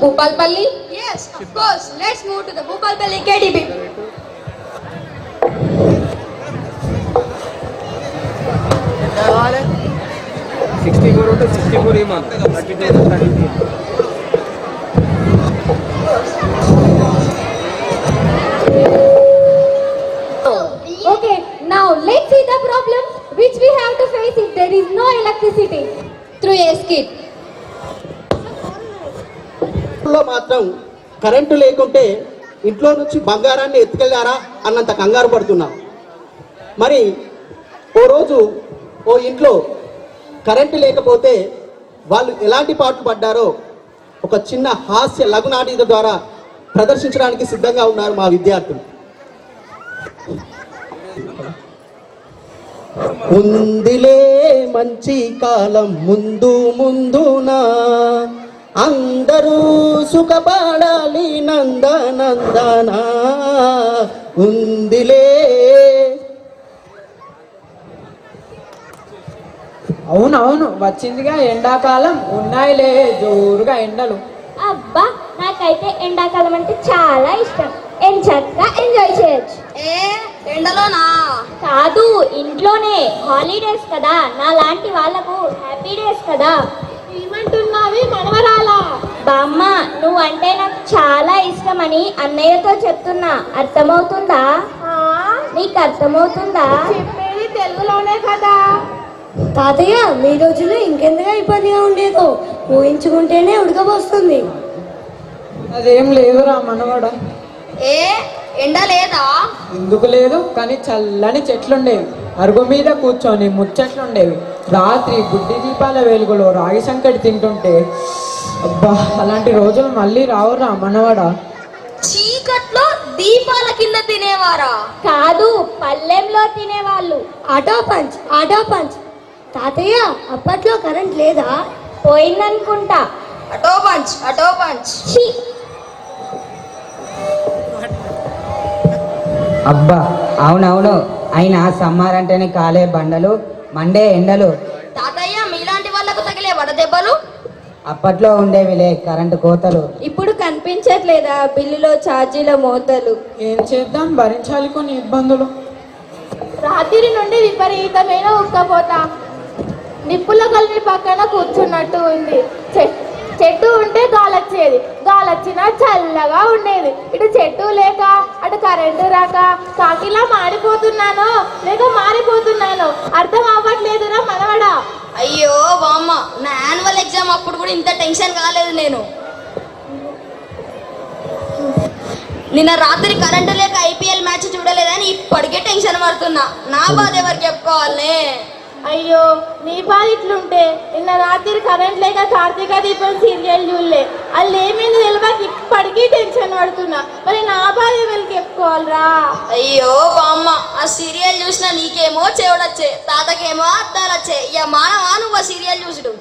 Bhupalpalli? Yes, of course. Let's move to the Bhupalpalli KDB. Okay, now let's see the problems which we have to face if there is no electricity. Through a skit. లో మాత్రం current లేకుంటే ఇంట్లో నుంచి బంగారాన్ని ఎత్తుకెళ్ళారా అన్నంత కంగారు పడుతున్నాం. మరి ఓ రోజు ఓ ఇంట్లో కరెంటు లేకపోతే వాళ్ళు ఎలాంటి పాటు పడ్డారో ఒక చిన్న హాస్య లఘునాటిక ద్వారా ప్రదర్శించడానికి సిద్ధంగా ఉన్నారు మా విద్యార్థులు. ఉందిలే మంచి కాలం ముందు ముందునా, అందరూ సుఖపడాలి నందనందనా, ఉందిలే. అవునవును, వచ్చిందిగా ఎండాకాలం, ఉన్నాయిలే జోరుగా ఎండలు. అబ్బా, నాకైతే ఎండాకాలం అంటే చాలా ఇష్టం. చక్కగా ఎంజాయ్ చేయొచ్చు. ఎండలోనా? కాదు, ఇంట్లోనే. హాలిడేస్ కదా, నా లాంటి వాళ్ళకు హ్యాపీ డేస్ కదా. ఏమంటున్నావి మనవరాలా? బామ్మ, నువ్వంటే నాకు చాలా ఇష్టమని అన్నయ్యతో చెప్తున్నా. అర్థమవుతుందా? నీకు అర్థమవుతుందా? చెప్పేది తెలుగులోనే కదా. తాతయ్య, మీ రోజుల్లో ఇంకెందుగా ఇబ్బందిగా ఉండేదో ఊహించుకుంటేనే ఉడకపోస్తుంది. అదేం లేదురా మనవాడ. ఎండ లేదా? ఎందుకు లేదు, కానీ చల్లని చెట్లుండేవి. అరుగు మీద కూర్చొని ముచ్చట్లుండేవి. రాత్రి బుడ్డి దీపాల వెలుగులో రాగి సంకటి తింటుంటే అబ్బా, అలాంటి రోజులు మళ్ళీ రావురా మనవాడ. చీకట్లో దీపాల కింద తినేవారా? కాదు, పల్లెంలో తినేవాళ్ళు. Auto punch, auto punch. తాతయ్య, అప్పట్లో కరెంట్ లేదా? పోయిందనుకుంటా. అటో పంచ్, అటో పంచ్. ఛీ! అబ్బా, అవునవును. అయినా సమ్మర్ అంటేనే కాలే బండలు, మండే ఎండలు. తాతయ్య, మీలాంటి వాళ్ళకు తగిలే వడదెబ్బలు అప్పట్లో ఉండేవిలే కరెంటు కోతలు. ఇప్పుడు కనిపించట్లేదా బిల్లులో ఛార్జీల మోతలు? ఏం చేద్దాం, భరించాలి కొన్ని ఇబ్బందులు. రాత్రి నుండి విపరీతమైన ఉక్కపోత. నిప్పుల కల్లి పక్కన కూర్చున్నట్టు ఉంది. చెట్టు ఉంటే గాలొచ్చేది, గాలొచ్చినా చల్లగా ఉండేది. ఇటు చెట్టు లేక అటు కరెంటు రాక కాకిలా మారిపోతున్నానో లేక మారిపోతున్నానో అర్థం అవ్వట్లేదురా మనవడా. అయ్యో బామ్మ, నా యాన్యువల్ ఎగ్జామ్ అప్పుడు కూడా ఇంత టెన్షన్ కాలేదు నేను. నిన్న రాత్రి కరెంటు లేక ఐపీఎల్ మ్యాచ్ చూడలేదని ఇప్పటికే టెన్షన్ పడుతున్నా. నా బాధ ఎవరికి చెప్పుకోవాలనే? అయ్యో, నీ బాధ ఇట్లుంటే నిన్న రాత్రి కరెంట్ లేక కార్తీక దీపం సీరియల్ చూడలే. వాళ్ళు ఏమైంది తెలియక ఇప్పటికీ టెన్షన్ పడుతున్నా. మరి నా బాధ ఎవరికి చెప్పుకోవాలరా? అయ్యో బామ్మ, ఆ సీరియల్ చూసినా నీకేమో చెవుడొచ్చే, తాతకేమో అద్దాలొచ్చే. ఇక మానవా నువ్వు ఆ సీరియల్ చూసుడు?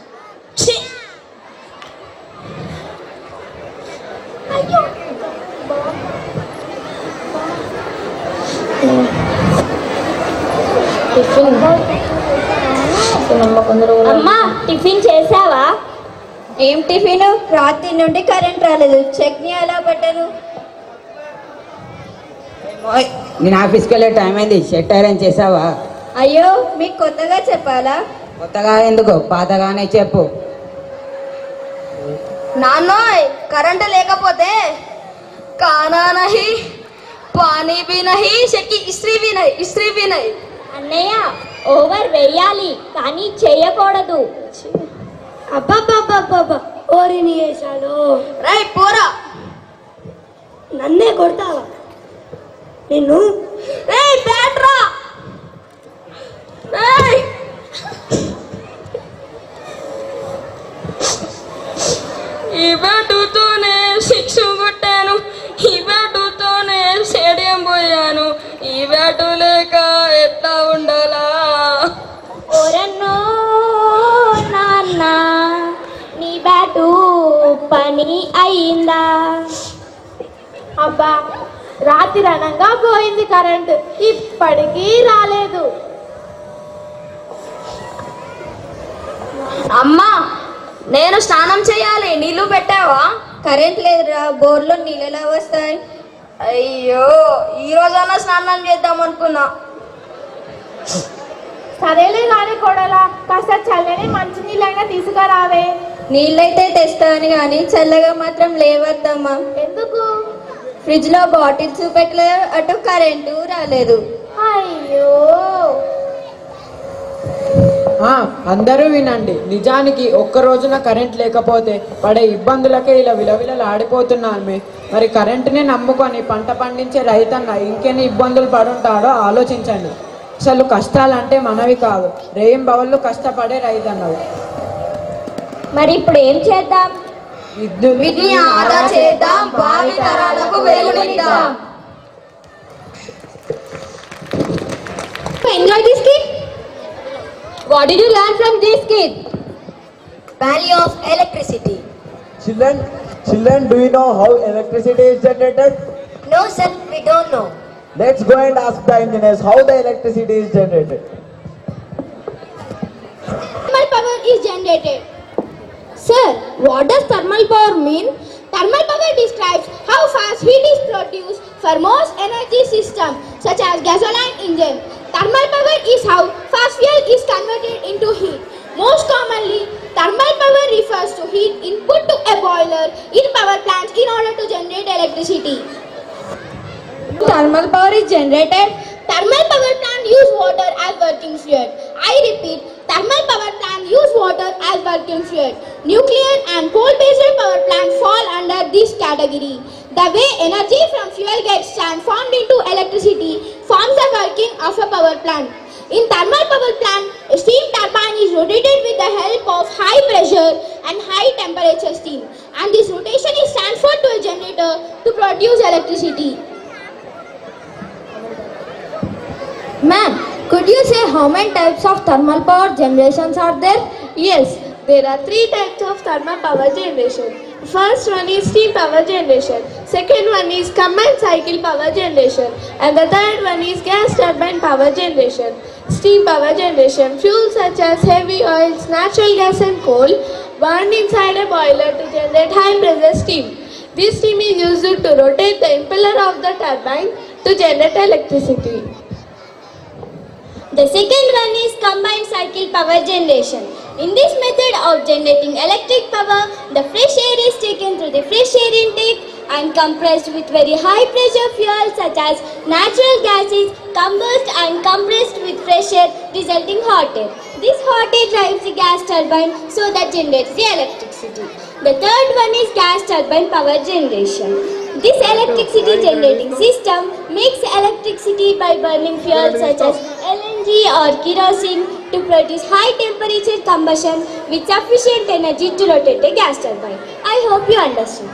అమ్మా, టిఫిన్ చేసావా? ఏం టిఫిన్? రాత్రి నుండి కరెంట్ రాలేదు. చట్నీ ఎలా పెట్టను? నేను ఆఫీస్కి వెళ్ళే టైం అయింది. షెట్ అరేంజ్ చేసావా? అయ్యో, మీకు కొత్తగా చెప్పాలా? కొత్తగా ఎందుకు, పాతగానే చెప్పు. నాన్నోయ్, కరెంటు లేకపోతే కానా నహి, పానీ భీ నహి, షెక్కి ఇస్త్రీ భీ నహి, ఇస్త్రీ భీ నహి. అన్నయ్య, ఓవర్ వేయాలి కానీ చేయకూడదు. అబ్బబ్బబ్బబ్బబ్బ, ఓరిని వేసాలు. రై పోరా, నన్నే కొడతావా నిన్ను? రేయ్ బ్యాట్రా, రేయ్. ఈ బ్యాటుతోనే సిక్స్ కొట్టాను, ఈ బ్యాటుతోనే స్టేడియం పోయాను. ఈ బ్యాటు లేక ఎట్లా ఉండాలా? ఓరన్నో నాన్న, నీ బ్యాటు పని అయిందా? అబ్బా, రాత్రి అనంగా పోయింది కరెంటు, ఇప్పటికీ రాలేదు. అమ్మా, నేను స్నానం చేయాలి, నీళ్ళు పెట్టావా? కరెంట్ లేదురా, బోర్లో నీళ్ళు ఎలా వస్తాయి? అయ్యో ఈ రోజన్నా స్నానం చేద్దాం అనుకున్నా. సరేలే కానీ కొడలా కాస్త చల్లని మంచినీళ్ళైనా తీసుకురావే. నీళ్ళైతే తెస్తాను కానీ చల్లగా మాత్రం లేవద్దమ్మా. ఎందుకు? ఫ్రిడ్జ్లో బాటిల్స్ చూపెట్టలేదు, అటు కరెంటు రాలేదు. అయ్యో అందరూ వినండి. నిజానికి ఒక్క రోజున కరెంట్ లేకపోతే పడే ఇబ్బందులకే ఇలా విలవిలలాడిపోతున్నామే. మరి కరెంటుని నమ్ముకొని పంట పండించే రైతన్న ఇంకెన్ని ఇబ్బందులు పడుంటాడో ఆలోచించండి. అసలు కష్టాలంటే మనవి కాదు, రేయింబవళ్ళు కష్టపడే రైతన్నవి. మరి ఇప్పుడు ఏం చేద్దాం? విధిని ఆదా చేద్దాం, భావి తరాలకు వెలుగునిద్దాం. Enjoy this kid. What did you learn from this kid? Value of electricity. Children, do you know how electricity is generated? No sir, we don't know. Let's go and ask the engineers how the electricity is generated. thermal power is generated. Sir, what does thermal power mean? Thermal power describes how fast heat is produced for most energy systems such as gasoline engine. Thermal power is how fast fuel is converted into heat. Most commonly, thermal power refers to heat input to a boiler in power plants in order to generate electricity. Thermal power is generated. Thermal power plant use water as working fluid. I repeat, thermal power plant use water as working fluid. Nuclear and coal-based power plants fall under this category. The way energy from fuel gets transformed into electricity forms the working of a power plant. In thermal power plant, a steam turbine is rotated with the help of high pressure and high temperature steam, and this rotation is transferred to a generator to produce electricity. Ma'am, could you say how many types of thermal power generations are there? Yes, there are 3 types of thermal power generation. First one is steam power generation, second one is combined cycle power generation, and the third one is gas turbine power generation. Steam power generation, fuels such as heavy oils, natural gas and coal burned inside a boiler to generate high pressure steam. This steam is used to rotate the impeller of the turbine to generate electricity. The second one is combined cycle power generation. In this method of generating electric power, the fresh air is taken through the fresh air intake and compressed with very high pressure fuel such as natural gases, combust and compressed with fresh air resulting hot air. This hot air drives the gas turbine so that generates the electricity. The third one is gas turbine power generation. This electricity generating system makes electricity by burning fuel such as LNG or kerosene to produce high temperature combustion with sufficient energy to rotate a gas turbine. I hope you understand.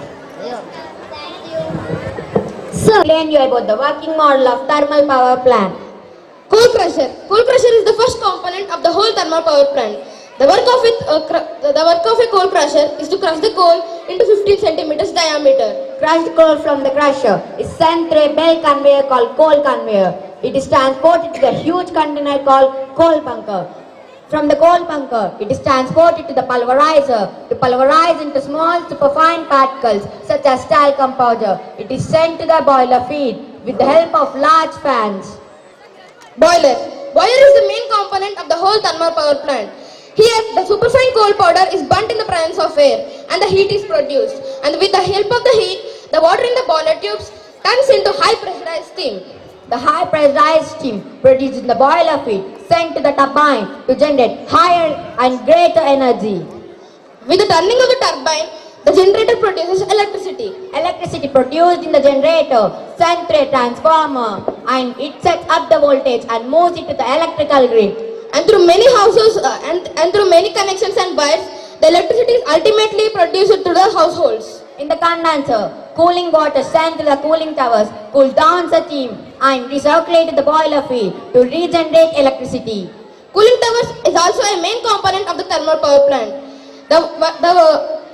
So, explain you about the working model of thermal power plant. Coal crusher. Coal crusher is the first component of the whole thermal power plant. The work of a coal crusher is to crush the coal into 15 centimeters diameter. Crushed coal from the crusher is sent through a bell conveyor called coal conveyor. It is transported to the huge container called coal bunker. From the coal bunker, it is transported to the pulverizer to pulverize into small superfine particles such as talcum powder. It is sent to the boiler feed with the help of large fans. Boiler. Boiler is the main component of the whole thermal power plant. Here, the superfine coal powder is burnt in the presence of air and the heat is produced. And with the help of the heat, the water in the boiler tubes turns into high pressurized steam. The high pressurized steam produced in the boiler feed sent to the turbine to generate higher and greater energy. With the turning of the turbine, the generator produces electricity. Electricity produced in the generator sent through a transformer and it sets up the voltage and moves it to the electrical grid. And through many houses and through many connections and wires, the electricity is ultimately produced to the households. In the condenser, cooling water sent to the cooling towers cool down the steam and recirculate the boiler feed to regenerate electricity. Cooling towers is also a main component of the thermal power plant. The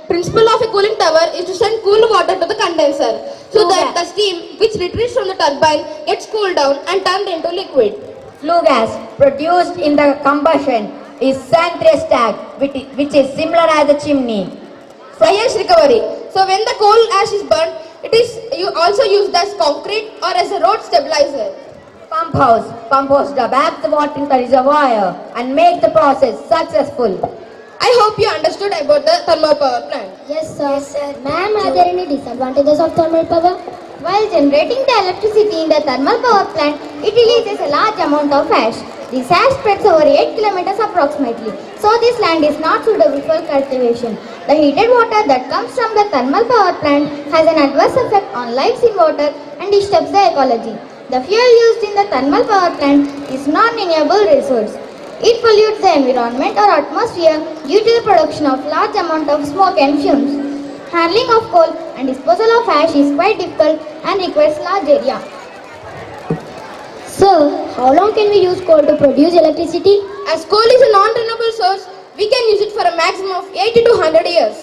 principle of a cooling tower is to send cool water to the condenser so that the steam which retreats from the turbine gets cooled down and turned into liquid. Flue gas produced in the combustion is sent through a stack which is similar as a chimney. Fly ash recovery. So when the coal ash is burnt, it is also used as concrete or as a road stabilizer. Pump house. Pump house back the water in the reservoir and make the process successful. I hope you understood about the thermal power plant. Yes, sir. Ma'am, are there any disadvantages of thermal power? While generating the electricity in the thermal power plant, it releases a large amount of ash. This ash spreads over 8 kilometers approximately, so this land is not suitable for cultivation. The heated water that comes from the thermal power plant has an adverse effect on lives in water and disturbs the ecology. The fuel used in the thermal power plant is non-renewable resource. It pollutes the environment or atmosphere due to the production of large amount of smoke and fumes. Handling of coal and disposal of ash is quite difficult and requires large area. Sir, how long can we use coal to produce electricity? As coal is a non-renewable source, we can use it for a maximum of 80 to 100 years.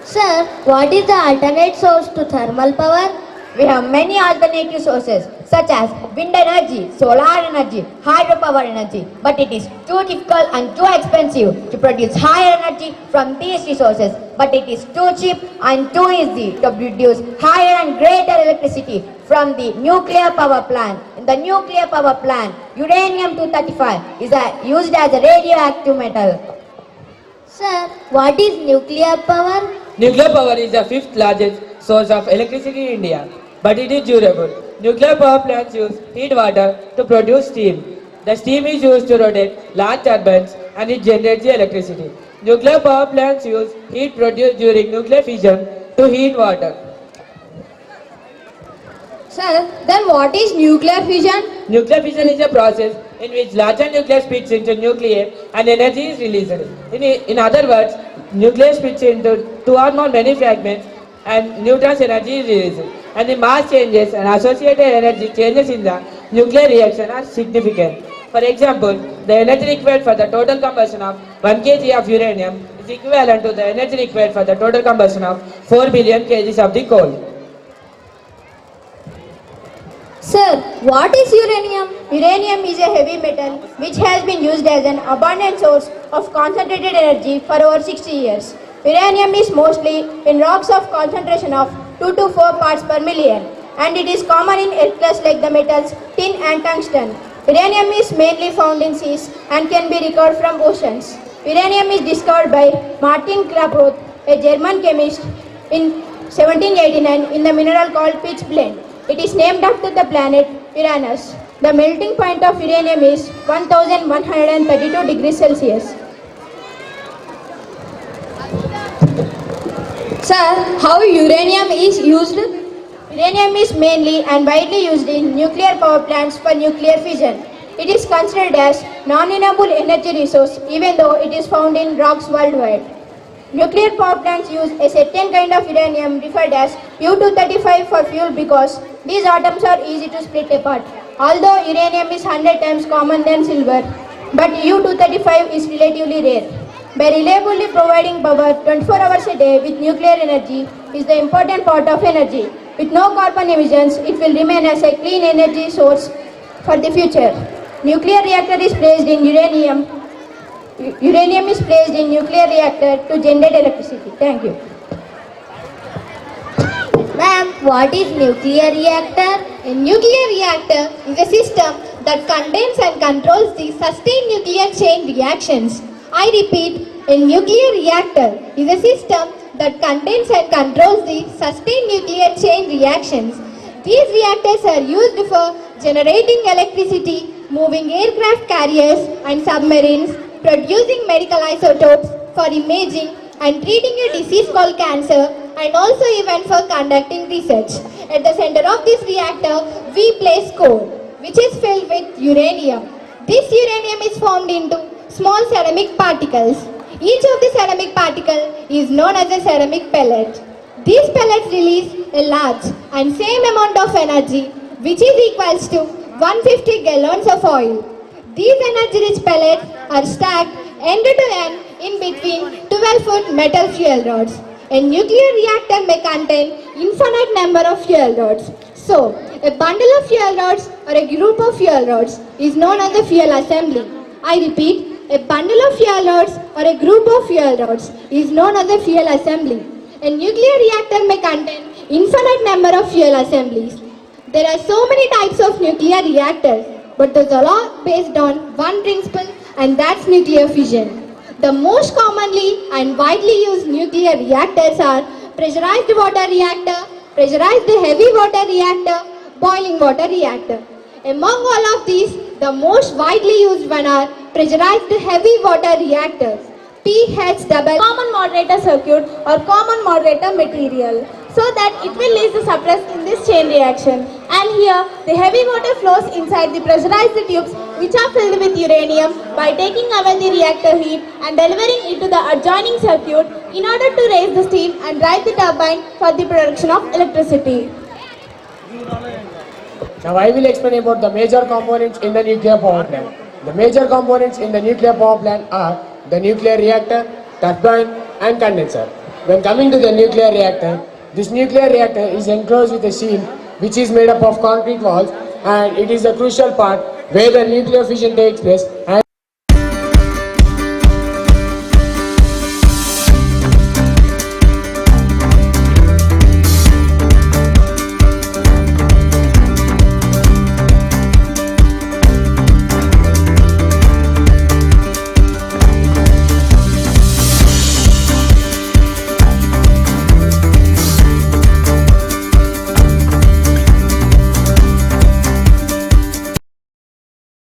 Sir, what is the alternate source to thermal power? We have many alternative sources such as wind energy, solar energy, hydropower energy, but it is too difficult and too expensive to produce higher energy from these resources, but it is too cheap and too easy to produce higher and greater electricity from the nuclear power plant. In the nuclear power plant, uranium-235 is used as a radioactive metal. Sir, what is nuclear power? Nuclear power is the fifth largest source of electricity in India, but it is durable. Nuclear power plants use heat water to produce steam. The steam is used to rotate large turbines and it generates the electricity. Nuclear power plants use heat produced during nuclear fission to heat water. Sir, then what is nuclear fission? Nuclear fission is a process in which larger nucleus splits into nuclei and energy is released. In other words, nucleus splits into two or more many fragments and neutrons energy is released. And the mass changes and associated energy changes in the nuclear reaction are significant. For example, the energy required for the total combustion of 1 kg of uranium is equivalent to the energy required for the total combustion of 4 billion kgs of the coal. Sir, what is uranium? Uranium is a heavy metal which has been used as an abundant source of concentrated energy for over 60 years. Uranium is mostly in rocks of concentration of 2 to 4 parts per million, and it is common in earths like the metals tin and tungsten. Uranium is mainly found in seas and can be recovered from oceans. Uranium is discovered by Martin Klaproth, a German chemist, in 1789 in the mineral called pitch blende. It is named after the planet Uranus. The melting point of uranium is 1132 degrees Celsius. Sir, how uranium is used? Uranium is mainly and widely used in nuclear power plants for nuclear fission. It is considered as non-renewable energy resource even though it is found in rocks worldwide. Nuclear power plants use a certain kind of uranium referred as U-235 for fuel because these atoms are easy to split apart. Although uranium is 100 times common than silver, but U-235 is relatively rare. By reliably providing power 24 hours a day with nuclear energy is the important part of energy. With no carbon emissions, it will remain as a clean energy source for the future. Nuclear reactor is placed in uranium. Uranium is placed in nuclear reactor to generate electricity. Thank you. Ma'am, what is nuclear reactor? A nuclear reactor is a system that contains and controls the sustained nuclear chain reactions. I repeat, a nuclear reactor is a system that contains and controls the sustained nuclear chain reactions. These reactors are used for generating electricity, moving aircraft carriers and submarines, producing medical isotopes for imaging and treating a disease called cancer, and also even for conducting research. At the center of this reactor, we place coal, which is filled with uranium. This uranium is formed into small ceramic particles. Each of the ceramic particle is known as a ceramic pellet. These pellets release a large and same amount of energy, which is equals to 150 gallons of oil. These energy-rich pellets are stacked end to end in between 12-foot metal fuel rods. A nuclear reactor may contain infinite number of fuel rods. So, a bundle of fuel rods or a group of fuel rods is known as a fuel assembly. I repeat, A bundle of fuel rods or a group of fuel rods is known as a fuel assembly. A nuclear reactor may contain infinite number of fuel assemblies. There are so many types of nuclear reactors, but those are all based on one principle, and that's nuclear fission. The most commonly and widely used nuclear reactors are pressurized water reactor, pressurized heavy water reactor, boiling water reactor. Among all of these, the most widely used one are pressurized heavy water reactors. PH common moderator circuit or common moderator material so that it will release the suppress in this chain reaction. And here the heavy water flows inside the pressurized tubes which are filled with uranium by taking away the reactor heat and delivering it to the adjoining circuit in order to raise the steam and drive the turbine for the production of electricity. Now I will explain about the major components in the nuclear power plant. The major components in the nuclear power plant are the nuclear reactor, turbine and condenser. When coming to the nuclear reactor, this nuclear reactor is enclosed with a shield which is made up of concrete walls, and it is a crucial part where the nuclear fission takes place. And